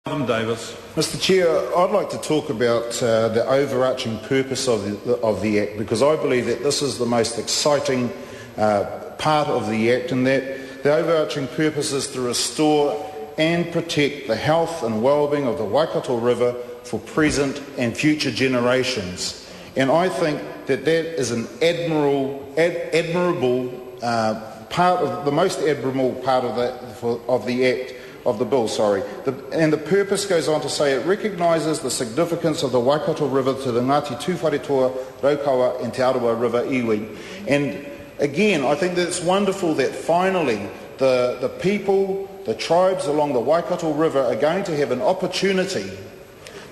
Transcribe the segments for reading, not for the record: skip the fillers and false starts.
Davis. Mr Chair, I'd like to talk about the overarching purpose of the Act, because I believe that this is the most exciting part of the Act, and that the overarching purpose is to restore and protect the health and well-being of the Waikato River for present and future generations. And I think that that is an admirable part of the most admirable part of the Act. Of the bill, and the purpose goes on to say it recognises the significance of the Waikato River to the Ngati Tuwharetoa, Raukawa and Te Arawa River iwi. And again, I think that it's wonderful that finally the people, the tribes along the Waikato River are going to have an opportunity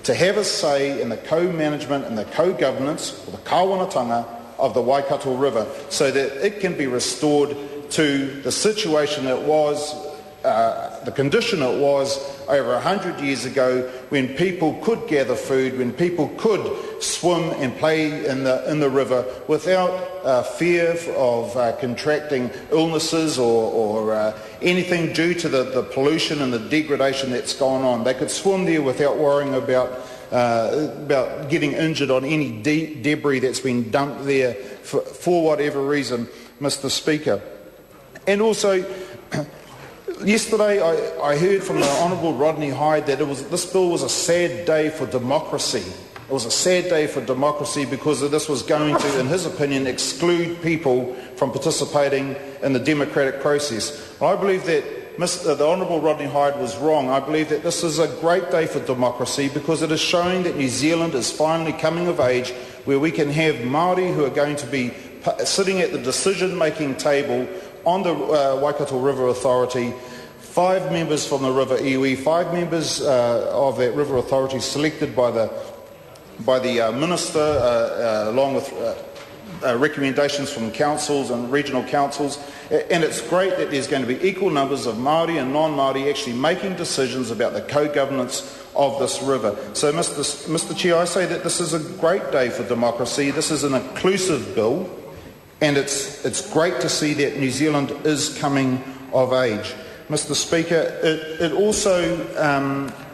to have a say in the co-management and the co-governance, or the kāwanatanga of the Waikato River, so that it can be restored to the situation it was, the condition it was over 100 years ago, when people could gather food, when people could swim and play in the river without fear of contracting illnesses or anything due to the pollution and the degradation that's gone on. They could swim there without worrying about getting injured on any debris that's been dumped there for whatever reason, Mr Speaker. And also, yesterday I heard from the Honourable Rodney Hyde that this bill was a sad day for democracy. It was a sad day for democracy because this was going to, in his opinion, exclude people from participating in the democratic process. I believe that the Honourable Rodney Hyde was wrong. I believe that this is a great day for democracy because it is showing that New Zealand is finally coming of age, where we can have Māori who are going to be sitting at the decision-making table on the Waikato River Authority, 5 members from the River Iwi, 5 members of that River Authority selected by the Minister, along with recommendations from councils and regional councils. And it's great that there's going to be equal numbers of Māori and non-Māori actually making decisions about the co-governance of this river. So, Mr Chair, I say that this is a great day for democracy. This is an inclusive bill. And it's great to see that New Zealand is coming of age. Mr Speaker, it also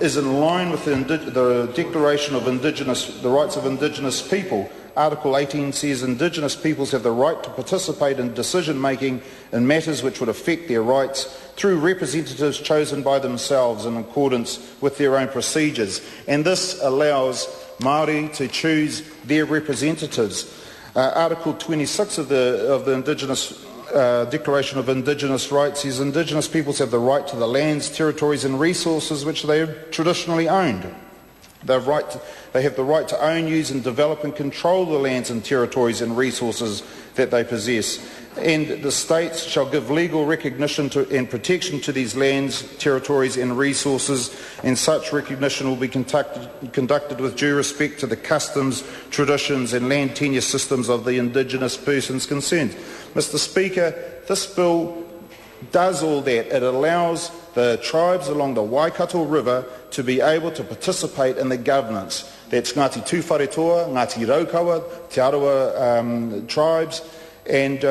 is in line with the Declaration of the Rights of Indigenous People. Article 18 says Indigenous peoples have the right to participate in decision-making in matters which would affect their rights through representatives chosen by themselves in accordance with their own procedures. And this allows Māori to choose their representatives. Article 26 of the Indigenous Declaration of Indigenous Rights says Indigenous peoples have the right to the lands, territories and resources which they have traditionally owned. They have the right to own, use and develop and control the lands and territories and resources that they possess. And the states shall give legal recognition and protection to these lands, territories and resources, and such recognition will be conducted with due respect to the customs, traditions and land tenure systems of the Indigenous persons concerned. Mr Speaker, this bill does all that. It allows the tribes along the Waikato River to be able to participate in the governance. That's Ngati Tuwharetoa, Ngati Raukawa, Te Arawa tribes and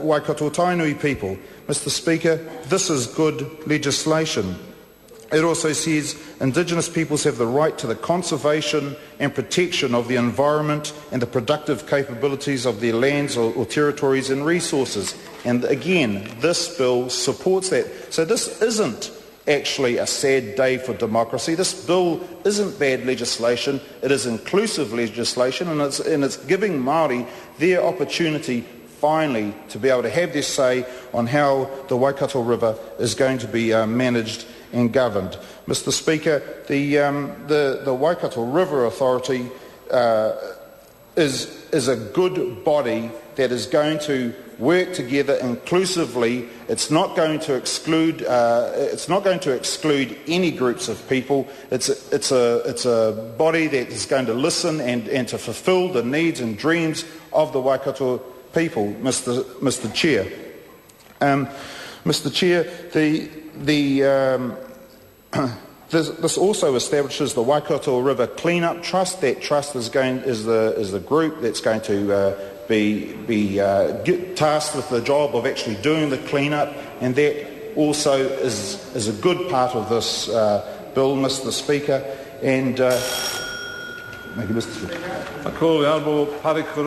Waikato Tainui people. Mr Speaker, this is good legislation. It also says Indigenous peoples have the right to the conservation and protection of the environment and the productive capabilities of their lands or territories and resources. And again, this bill supports that. So this isn't actually a sad day for democracy. This bill isn't bad legislation. It is inclusive legislation, and it's giving Māori their opportunity finally to be able to have their say on how the Waikato River is going to be managed and governed. Mr Speaker, the Waikato River Authority is a good body that is going to work together inclusively. It's not going to exclude any groups of people. It's a body that is going to listen and to fulfil the needs and dreams of the Waikato people, Mr Chair. Mr Chair, this also establishes the Waikato River Cleanup Trust. That trust is the group that's going to be tasked with the job of actually doing the cleanup, and that also is a good part of this bill, Mr Speaker, and thank you, Mr Speaker. I call the Honourable Parekura.